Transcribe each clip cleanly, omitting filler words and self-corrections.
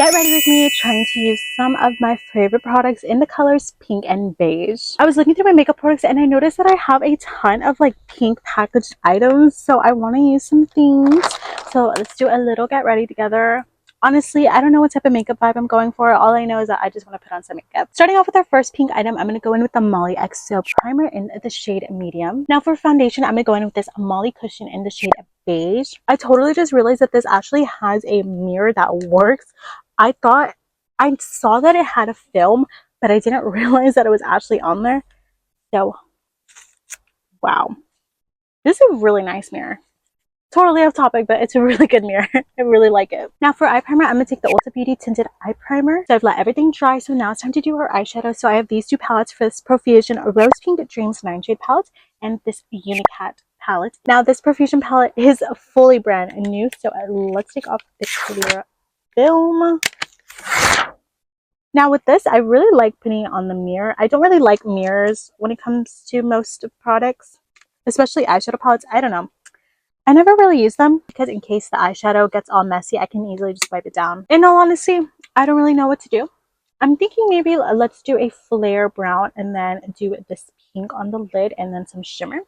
Get ready with me trying to use some of my favorite products in the colors pink and beige. I was looking through my makeup products and I noticed that I have a ton of like pink packaged items, so I want to use some things. So let's do a little get ready together. Honestly, I don't know what type of makeup vibe I'm going for. All I know is that I just want to put on some makeup. Starting off with our first pink item, I'm going to go in with the Molly XO primer in the shade medium. Now for foundation, I'm going to go in with this Molly cushion in the shade beige. I totally just realized that this actually has a mirror that works. I saw that it had a film, but I didn't realize that it was actually on there. So, wow. This is a really nice mirror. Totally off topic, but it's a really good mirror. I really like it. Now for eye primer, I'm going to take the Ulta Beauty Tinted Eye Primer. So I've let everything dry, so now it's time to do our eyeshadow. So I have these two palettes for this Profusion Rose Pink Dreams 9 Shade palette and this Unicat palette. Now this Profusion palette is fully brand new, so let's take off the clear film. Now with this, I really like putting it on the mirror. I don't really like mirrors when it comes to most products, especially eyeshadow palettes. I don't know. I never really use them because in case the eyeshadow gets all messy, I can easily just wipe it down. In all honesty, I don't really know what to do. I'm thinking maybe let's do a flare brown and then do this pink on the lid and then some shimmer.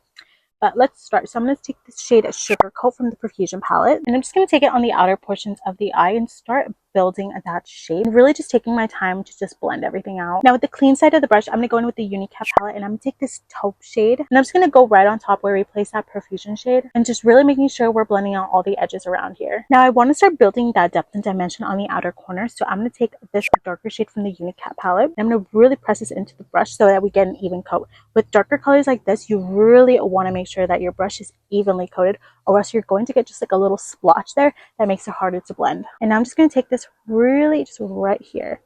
But let's start. So I'm going to take this shade Sugarcoat from the Profusion palette. And I'm just going to take it on the outer portions of the eye and start building that shade. Really just taking my time to just blend everything out. Now with the clean side of the brush, I'm going to go in with the Unicat palette and I'm going to take this Taupe shade. And I'm just going to go right on top where we place that Profusion shade. And just really making sure we're blending out all the edges around here. Now I want to start building that depth and dimension on the outer corner. So I'm going to take this darker shade from the Unicat palette. And I'm going to really press this into the brush so that we get an even coat. With darker colors like this, you really want to make sure that your brush is evenly coated, or else you're going to get just like a little splotch there that makes it harder to blend. And now I'm just going to take this really just right here,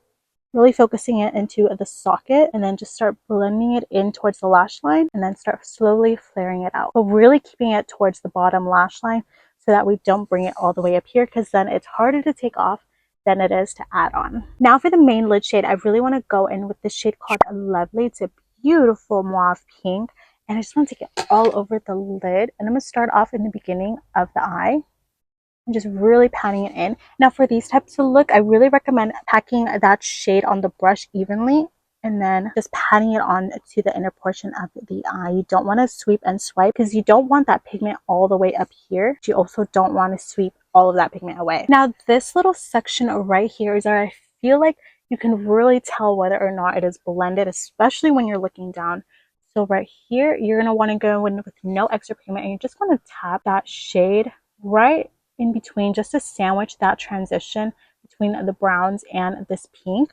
really focusing it into the socket, and then just start blending it in towards the lash line and then start slowly flaring it out, but really keeping it towards the bottom lash line so that we don't bring it all the way up here, because then it's harder to take off than it is to add on. Now for the main lid shade, I really want to go in with this shade called Lovely. It's a beautiful mauve pink, and I just want to take it all over the lid. And I'm going to start off in the beginning of the eye and just really patting it in. Now for these types of look, I really recommend packing that shade on the brush evenly and then just patting it on to the inner portion of the eye. You don't want to sweep and swipe because you don't want that pigment all the way up here. You also don't want to sweep all of that pigment away. Now this little section right here is where I feel like you can really tell whether or not it is blended, especially when you're looking down. So right here, you're going to want to go in with no extra pigment, and you're just going to tap that shade right in between just to sandwich that transition between the browns and this pink.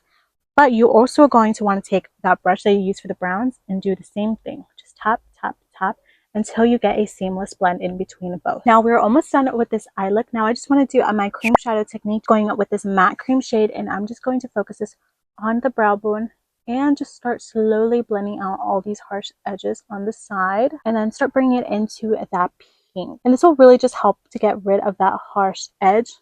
But you're also going to want to take that brush that you use for the browns and do the same thing. Just tap, tap, tap until you get a seamless blend in between both. Now we're almost done with this eye look. Now I just want to do my cream shadow technique, going up with this matte cream shade, and I'm just going to focus this on the brow bone and just start slowly blending out all these harsh edges on the side, and then start bringing it into that pink. And this will really just help to get rid of that harsh edge.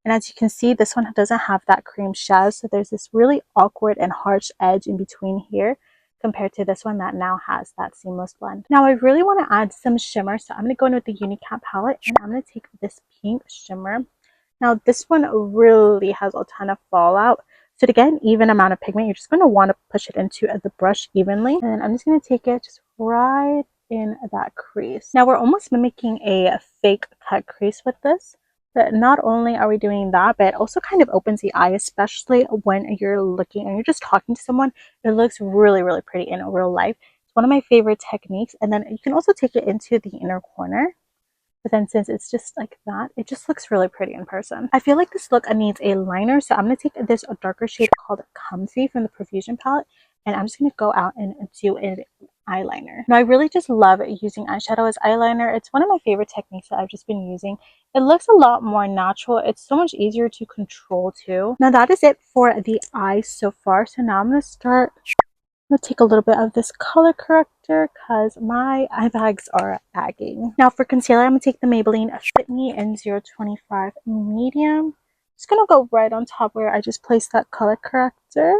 And as you can see, this one doesn't have that cream shadow, so there's this really awkward and harsh edge in between here compared to this one that now has that seamless blend. Now I really want to add some shimmer, so I'm going to go in with the Unicat palette and I'm going to take this pink shimmer. Now this one really has a ton of fallout, so to get an even amount of pigment, you're just going to want to push it into the brush evenly. And then I'm just going to take it just right in that crease. Now we're almost mimicking a fake cut crease with this. But not only are we doing that, but it also kind of opens the eye, especially when you're looking and you're just talking to someone. It looks really, really pretty in real life. It's one of my favorite techniques. And then you can also take it into the inner corner. But then since it's just like that, it just looks really pretty in person. I feel like this look needs a liner, so I'm going to take this darker shade called Comfy from the Profusion palette, and I'm just going to go out and do an eyeliner. Now I really just love using eyeshadow as eyeliner. It's one of my favorite techniques that I've just been using. It looks a lot more natural. It's so much easier to control too. Now that is it for the eyes so far. So now I'm going to start. I'm going to take a little bit of this color corrector because my eye bags are bagging. Now for concealer, I'm going to take the Maybelline Fit Me in 025 medium. Just going to go right on top where I just placed that color corrector.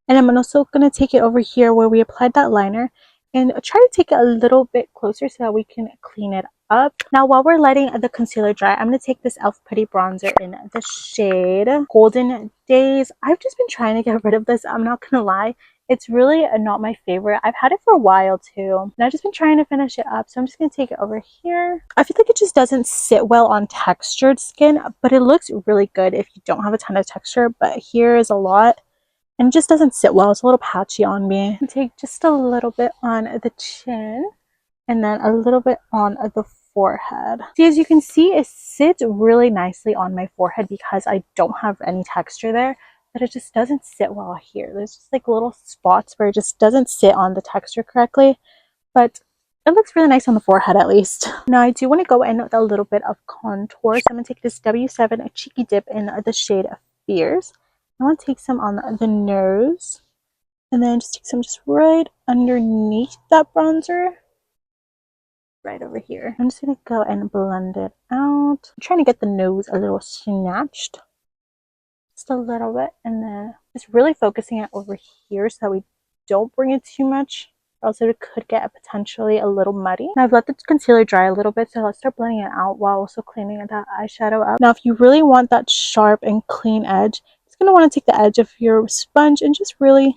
And I'm also going to take it over here where we applied that liner and try to take it a little bit closer so that we can clean it up. Now while we're letting the concealer dry, I'm going to take this e.l.f. Putty bronzer in the shade Golden Days. I've just been trying to get rid of this, I'm not going to lie. It's really not my favorite. I've had it for a while too, and I've just been trying to finish it up. So I'm just going to take it over here. I feel like it just doesn't sit well on textured skin, but it looks really good if you don't have a ton of texture. But here is a lot, and it just doesn't sit well. It's a little patchy on me. And take just a little bit on the chin, and then a little bit on the forehead. See, as you can see, it sits really nicely on my forehead because I don't have any texture there, but it just doesn't sit well here. There's just like little spots where it just doesn't sit on the texture correctly, but it looks really nice on the forehead at least. Now I do want to go in with a little bit of contour, so I'm going to take this W7 Cheeky Dip in the shade Fierce. I want to take some on the nose, and then just take some just right underneath that bronzer. Right over here. I'm just going to go and blend it out. I'm trying to get the nose a little snatched. Just a little bit. And then just really focusing it over here so that we don't bring it too much, or else it could get potentially a little muddy. Now I've let the concealer dry a little bit, so let's start blending it out while also cleaning that eyeshadow up. Now if you really want that sharp and clean edge, you're going to want to take the edge of your sponge and just really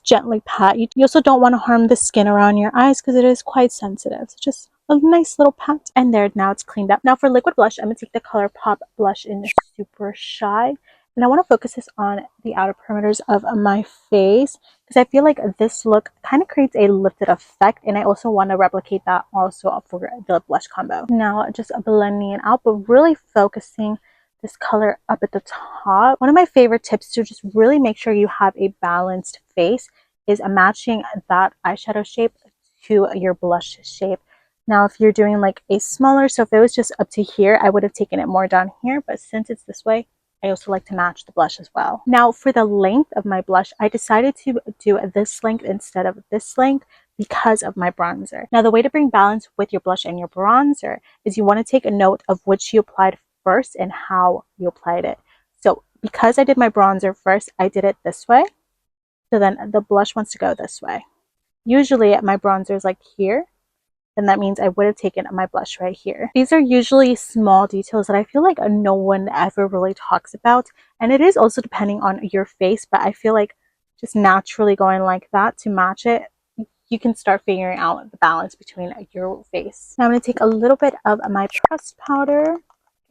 gently pat. You also don't want to harm the skin around your eyes because it is quite sensitive. So just a nice little pat. And there, now it's cleaned up. Now for liquid blush, I'm going to take the Colourpop blush in Supershy. And I want to focus this on the outer perimeters of my face because I feel like this look kind of creates a lifted effect. And I also want to replicate that also for the blush combo. Now just blending it out, but really focusing this color up at the top. One of my favorite tips to just really make sure you have a balanced face is matching that eyeshadow shape to your blush shape. Now if you're doing like a smaller, so if it was just up to here, I would have taken it more down here, but since it's this way, I also like to match the blush as well. Now for the length of my blush, I decided to do this length instead of this length because of my bronzer. Now the way to bring balance with your blush and your bronzer is you want to take a note of which you applied first and how you applied it. So because I did my bronzer first, I did it this way. So then the blush wants to go this way. Usually my bronzer is like here, then that means I would have taken my blush right here. These are usually small details that I feel like no one ever really talks about. And it is also depending on your face, but I feel like just naturally going like that to match it, you can start figuring out the balance between your face. Now I'm going to take a little bit of my pressed powder,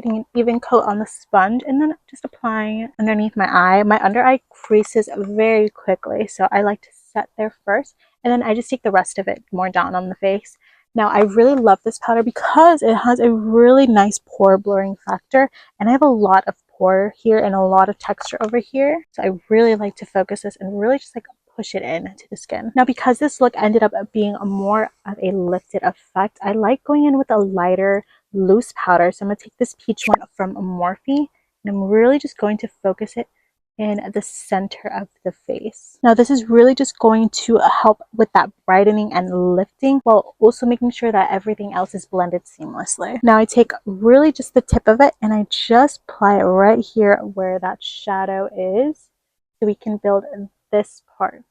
getting an even coat on the sponge, and then just applying it underneath my eye. My under eye creases very quickly, so I like to set there first, and then I just take the rest of it more down on the face. Now I really love this powder because it has a really nice pore blurring factor, and I have a lot of pore here and a lot of texture over here, so I really like to focus this and really just like push it in to the skin. Now because this look ended up being more of a lifted effect, I like going in with a lighter loose powder. So I'm going to take this peach one from Morphe, and I'm really just going to focus it in the center of the face. Now this is really just going to help with that brightening and lifting while also making sure that everything else is blended seamlessly. Now I take really just the tip of it and I just apply it right here where that shadow is, so we can build this part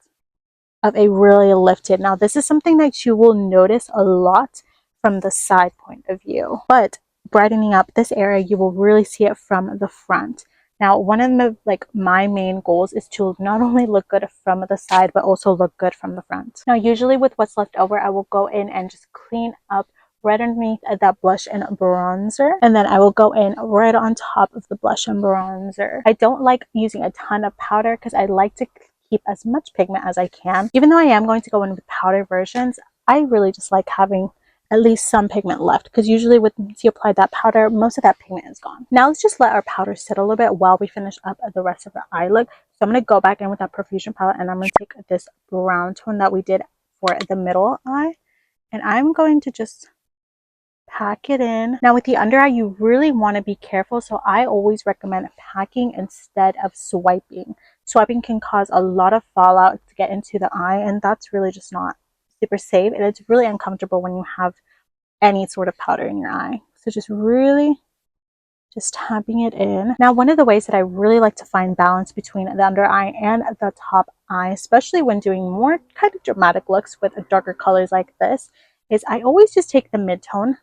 of a really lifted. Now this is something that you will notice a lot from the side point of view, but brightening up this area, you will really see it from the front. Now one of my main goals is to not only look good from the side but also look good from the front. Now usually with what's left over, I will go in and just clean up right underneath that blush and bronzer, and then I will go in right on top of the blush and bronzer. I don't like using a ton of powder because I like to keep as much pigment as I can. Even though I am going to go in with powder versions, I really just like having at least some pigment left, because usually once you apply that powder, most of that pigment is gone. Now let's just let our powder sit a little bit while we finish up the rest of the eye look. So I'm going to go back in with that Profusion palette, and I'm going to take this brown tone that we did for the middle eye, and I'm going to just pack it in. Now with the under eye, you really want to be careful, so I always recommend packing instead of swiping. Swiping can cause a lot of fallout to get into the eye, and that's really just not super safe, and it's really uncomfortable when you have any sort of powder in your eye. So just really just tapping it in. Now one of the ways that I really like to find balance between the under eye and the top eye, especially when doing more kind of dramatic looks with darker colors like this, is I always just take the mid-tone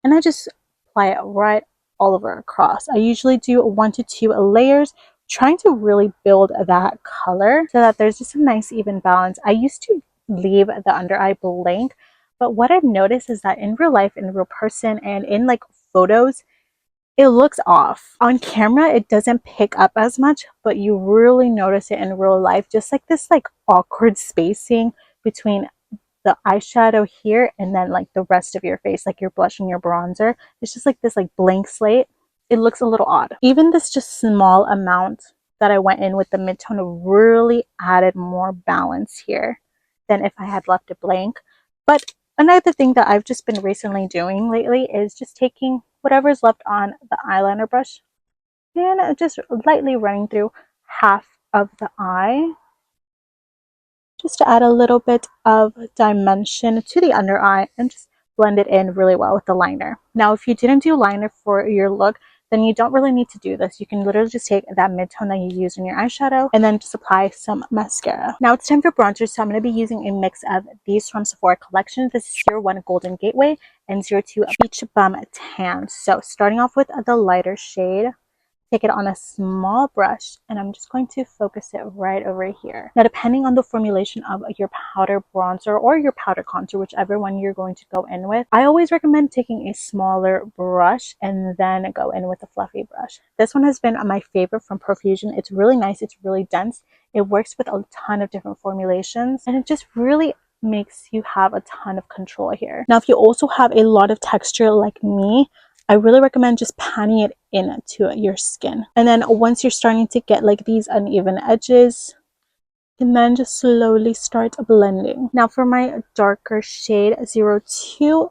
and I just apply it right all over across. I usually do 1 to 2 layers, trying to really build that color so that there's just a nice even balance. I used to leave the under eye blank, but what I've noticed is that in real life, in real person, and in like photos, it looks off. On camera, it doesn't pick up as much, but you really notice it in real life. Just like this like awkward spacing between the eyeshadow here and then like the rest of your face, like your blush and your bronzer. It's just like this like blank slate. It looks a little odd. Even this just small amount that I went in with the midtone really added more balance here than if I had left it blank. But another thing that I've just been recently doing lately is just taking whatever's left on the eyeliner brush and just lightly running through half of the eye, just to add a little bit of dimension to the under eye and just blend it in really well with the liner. Now, if you didn't do liner for your look, then you don't really need to do this. You can literally just take that midtone that you use in your eyeshadow and then just apply some mascara. Now it's time for bronzer, so I'm going to be using a mix of these from Sephora collection. This is 01 Golden Gateway and 02 Beach Bum Tan. So starting off with the lighter shade, take it on a small brush and I'm just going to focus it right over here. Now, depending on the formulation of your powder bronzer or your powder contour, whichever one you're going to go in with, I always recommend taking a smaller brush and then go in with a fluffy brush. This one has been my favorite from Profusion. It's really nice. It's really dense. It works with a ton of different formulations and it just really makes you have a ton of control here. Now, if you also have a lot of texture like me, I really recommend just panning it into your skin. And then once you're starting to get like these uneven edges, you can then just slowly start blending. Now for my darker shade 02,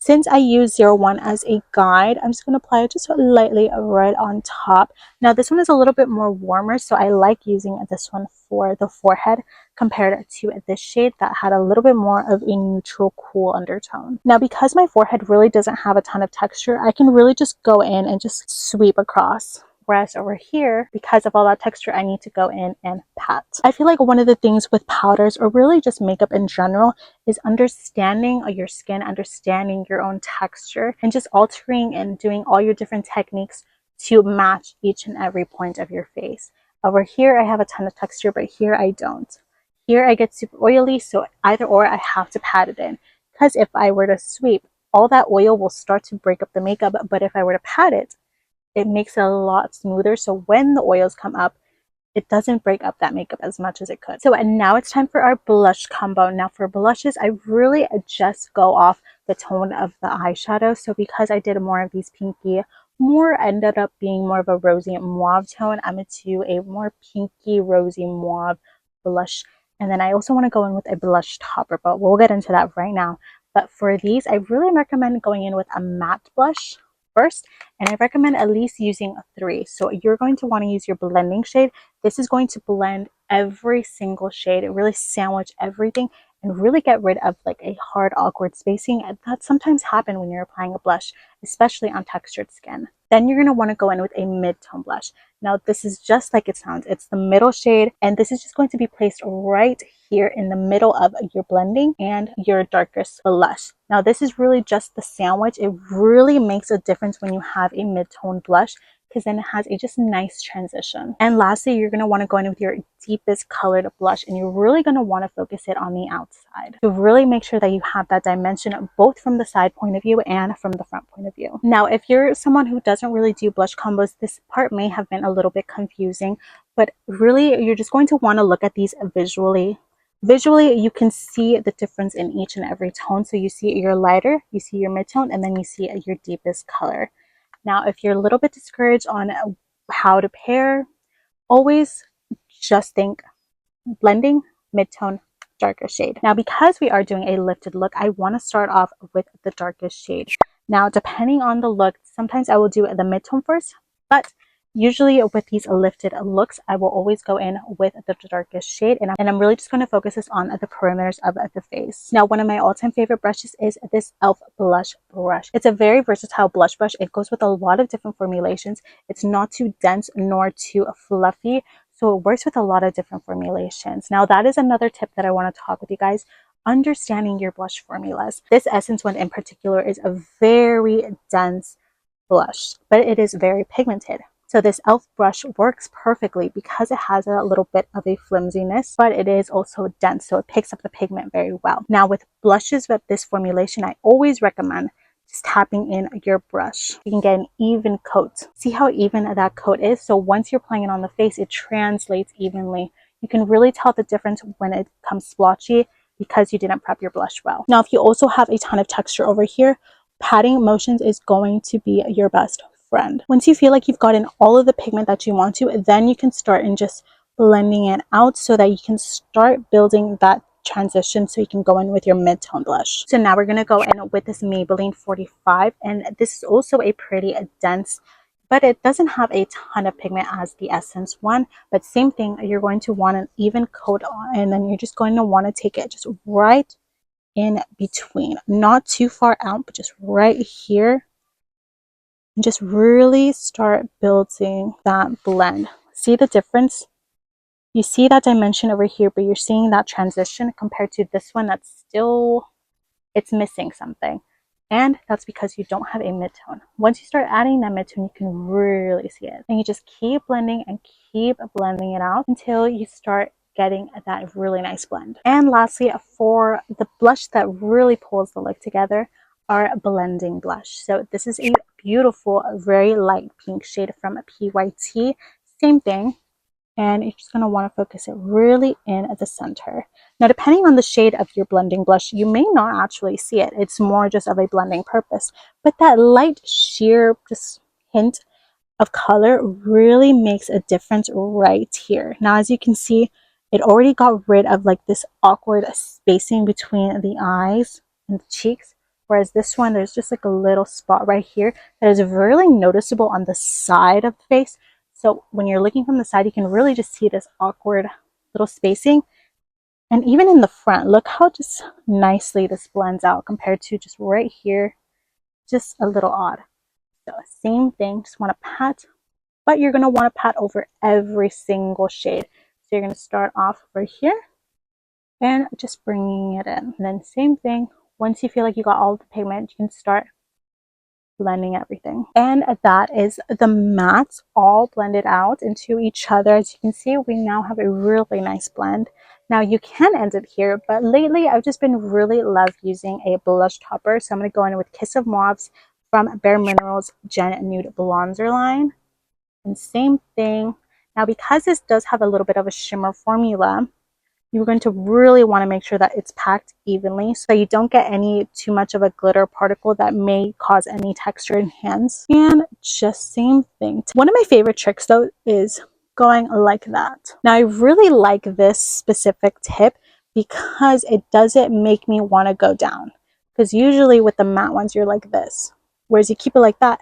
since I use 01 as a guide, I'm just going to apply it just lightly right on top. Now this one is a little bit more warmer, so I like using this one for the forehead compared to this shade that had a little bit more of a neutral cool undertone. Now because my forehead really doesn't have a ton of texture, I can really just go in and just sweep across. Whereas over here, because of all that texture, I need to go in and pat. I feel like one of the things with powders, or really just makeup in general, is understanding your skin, understanding your own texture, and just altering and doing all your different techniques to match each and every point of your face. Over here, I have a ton of texture, but here I don't. Here I get super oily, so either or I have to pat it in. Because if I were to sweep, all that oil will start to break up the makeup, but if I were to pat it, it makes it a lot smoother, so when the oils come up, it doesn't break up that makeup as much as it could. So and now it's time for our blush combo. Now for blushes, I really just go off the tone of the eyeshadow. So because I did more of these pinky, more ended up being more of a rosy mauve tone, I'm into a more pinky rosy mauve blush. And then I also want to go in with a blush topper, but we'll get into that right now. But for these, I really recommend going in with a matte blush first, and I recommend at least using 3. So you're going to want to use your blending shade. This is going to blend every single shade, really sandwich everything and really get rid of like a hard awkward spacing that sometimes happen when you're applying a blush, especially on textured skin. Then you're going to want to go in with a mid-tone blush. Now this is just like it sounds. It's the middle shade, and this is just going to be placed right here in the middle of your blending and your darkest blush. Now this is really just the sandwich. It really makes a difference when you have a mid-tone blush, because then it has a just nice transition. And lastly, you're going to want to go in with your deepest colored blush, and you're really going to want to focus it on the outside to really make sure that you have that dimension both from the side point of view and from the front point of view. Now if you're someone who doesn't really do blush combos, this part may have been a little bit confusing, but really you're just going to want to look at these visually. Visually, you can see the difference in each and every tone. So you see your lighter, you see your mid-tone, and then you see your deepest color. Now, if you're a little bit discouraged on how to pair, always just think blending, mid-tone, darker shade. Now, because we are doing a lifted look, I want to start off with the darkest shade. Now, depending on the look, sometimes I will do the mid-tone first, but usually with these lifted looks, I will always go in with the darkest shade, and I'm really just going to focus this on the perimeters of the face. Now, one of my all-time favorite brushes is this e.l.f. blush brush. It's a very versatile blush brush. It goes with a lot of different formulations. It's not too dense nor too fluffy, so it works with a lot of different formulations. Now, that is another tip that I want to talk with you guys understanding your blush formulas. This Essence one in particular is a very dense blush, but it is very pigmented. So this e.l.f. brush works perfectly because it has a little bit of a flimsiness, but it is also dense, so it picks up the pigment very well. Now with blushes with this formulation, I always recommend just tapping in your brush. You can get an even coat. See how even that coat is? So once you're applying it on the face, it translates evenly. You can really tell the difference when it comes splotchy because you didn't prep your blush well. Now if you also have a ton of texture over here, patting motions is going to be your best friend. Once you feel like you've gotten all of the pigment that you want to, then you can start and just blending it out so that you can start building that transition so you can go in with your mid-tone blush. So now we're going to go in with this Maybelline 45, and this is also a pretty dense, but it doesn't have a ton of pigment as the Essence one. But same thing, you're going to want an even coat on, and then you're just going to want to take it just right in between, not too far out, but just right here, and just really start building that blend. See the difference? You see that dimension over here, but you're seeing that transition compared to this one that's still, it's missing something. And that's because you don't have a mid-tone. Once you start adding that mid-tone, you can really see it. And you just keep blending and keep blending it out until you start getting that really nice blend. And lastly, for the blush that really pulls the look together, our blending blush. So this is a beautiful, very light pink shade from PYT. Same thing. And you're just going to want to focus it really in at the center. Now, depending on the shade of your blending blush, you may not actually see it. It's more just of a blending purpose. But that light sheer just hint of color really makes a difference right here. Now, as you can see, it already got rid of like this awkward spacing between the eyes and the cheeks. Whereas this one, there's just like a little spot right here that is really noticeable on the side of the face. So when you're looking from the side, you can really just see this awkward little spacing. And even in the front, look how just nicely this blends out compared to just right here, just a little odd. So same thing, just want to pat, but you're going to want to pat over every single shade. So you're going to start off over here and just bringing it in. And then same thing, once you feel like you got all the pigment, you can start blending everything. And that is the mattes all blended out into each other. As you can see, we now have a really nice blend. Now you can end it here, but lately I've just been really love using a blush topper. So I'm going to go in with Kiss of Mauves from Bare Minerals Gen Nude Blonzer line. And same thing. Now because this does have a little bit of a shimmer formula, you're going to really want to make sure that it's packed evenly so that you don't get any too much of a glitter particle that may cause any texture in hands. And just same thing. One of my favorite tricks though is going like that. Now I really like this specific tip because it doesn't make me want to go down. Because usually with the matte ones you're like this. Whereas you keep it like that,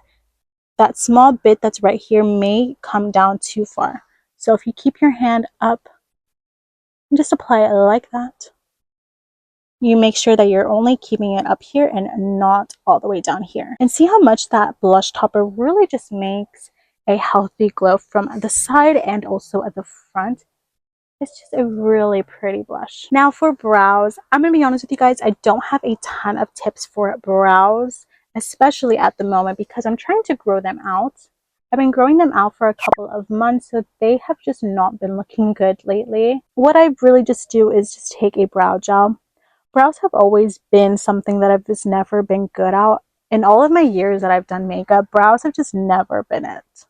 that small bit that's right here may come down too far. So if you keep your hand up, and just apply it like that, you make sure that you're only keeping it up here and not all the way down here. And see how much that blush topper really just makes a healthy glow from the side and also at the front. It's just a really pretty blush. Now for brows, I'm gonna be honest with you guys, I don't have a ton of tips for brows, especially at the moment because I'm trying to grow them out. I've been growing them out for a couple of months, so they have just not been looking good lately. What I really just do is just take a brow gel. Brows have always been something that I've just never been good at. In all of my years that I've done makeup, brows have just never been it.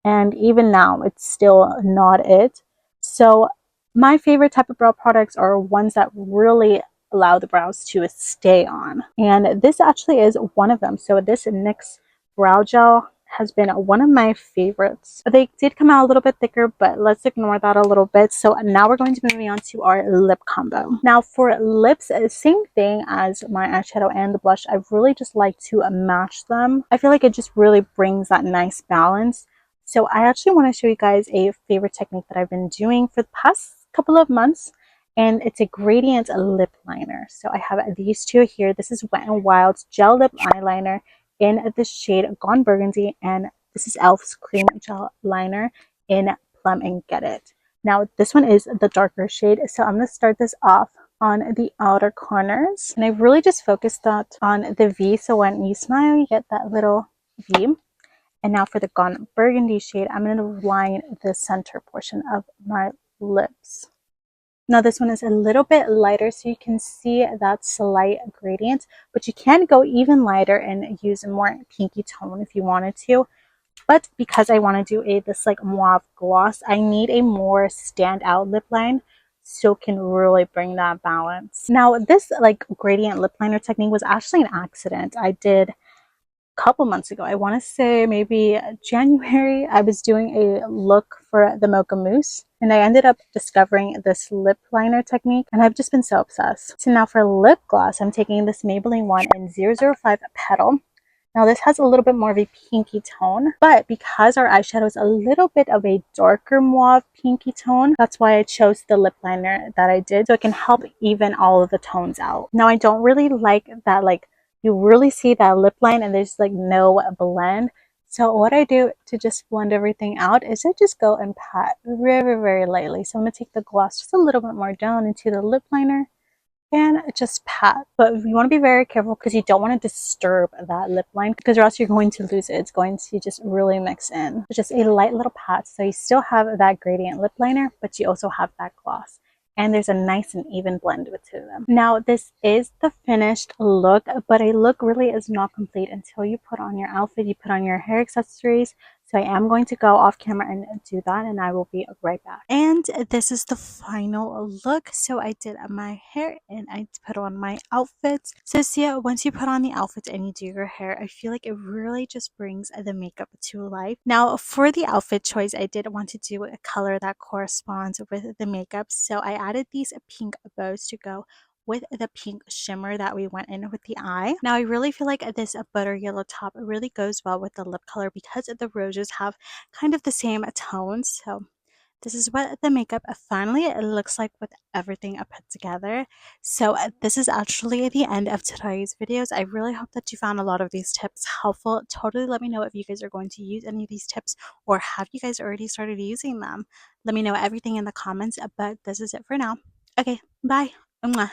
And even now, it's still not it. So my favorite type of brow products are ones that really allow the brows to stay on. And this actually is one of them. So this NYX brow gel has been one of my favorites. They did come out a little bit thicker, but let's ignore that a little bit. So now we're going to be moving on to our lip combo. Now for lips, same thing as my eyeshadow and the blush. I really just like to match them. I feel like it just really brings that nice balance. So I actually want to show you guys a favorite technique that I've been doing for the past couple of months. And it's a gradient lip liner. So I have these two here. This is Wet n Wild's gel lip eyeliner in the shade Gone Burgundy, and this is e.l.f.'s cream gel liner in Plum and Get It. Now this one is the darker shade, so I'm going to start this off on the outer corners. And I really just focused that on the V, so when you smile, you get that little V. And now for the Gone Burgundy shade, I'm going to line the center portion of my lips. Now this one is a little bit lighter, so you can see that slight gradient, but you can go even lighter and use a more pinky tone if you wanted to. But because I want to do this like mauve gloss, I need a more standout lip line so it can really bring that balance. Now this like gradient lip liner technique was actually an accident. I did couple months ago. I want to say maybe January. I was doing a look for the Mocha Mousse and I ended up discovering this lip liner technique and I've just been so obsessed. So now for lip gloss, I'm taking this Maybelline one in 005 Petal. Now this has a little bit more of a pinky tone, but because our eyeshadow is a little bit of a darker mauve pinky tone, that's why I chose the lip liner that I did, so it can help even all of the tones out. Now I don't really like that, like you really see that lip line and there's like no blend. So what I do to just blend everything out is I just go and pat very, very lightly. So I'm going to take the gloss just a little bit more down into the lip liner and just pat. But you want to be very careful because you don't want to disturb that lip line because or else you're going to lose it. It's going to just really mix in. So just a light little pat so you still have that gradient lip liner, but you also have that gloss. And there's a nice and even blend between them. Now this is the finished look, but a look really is not complete until you put on your outfit, you put on your hair accessories. So I am going to go off camera and do that and I will be right back. And this is the final look. So I did my hair and I put on my outfits. So yeah, once you put on the outfits and you do your hair, I feel like it really just brings the makeup to life. Now for the outfit choice, I did want to do a color that corresponds with the makeup. So I added these pink bows to go with the pink shimmer that we went in with the eye. Now I really feel like this butter yellow top really goes well with the lip color because the roses have kind of the same tones. So this is what the makeup finally it looks like with everything put together. So this is actually the end of today's videos. I really hope that you found a lot of these tips helpful. Totally let me know if you guys are going to use any of these tips or have you guys already started using them. Let me know everything in the comments, but this is it for now. Okay, bye. Mwah.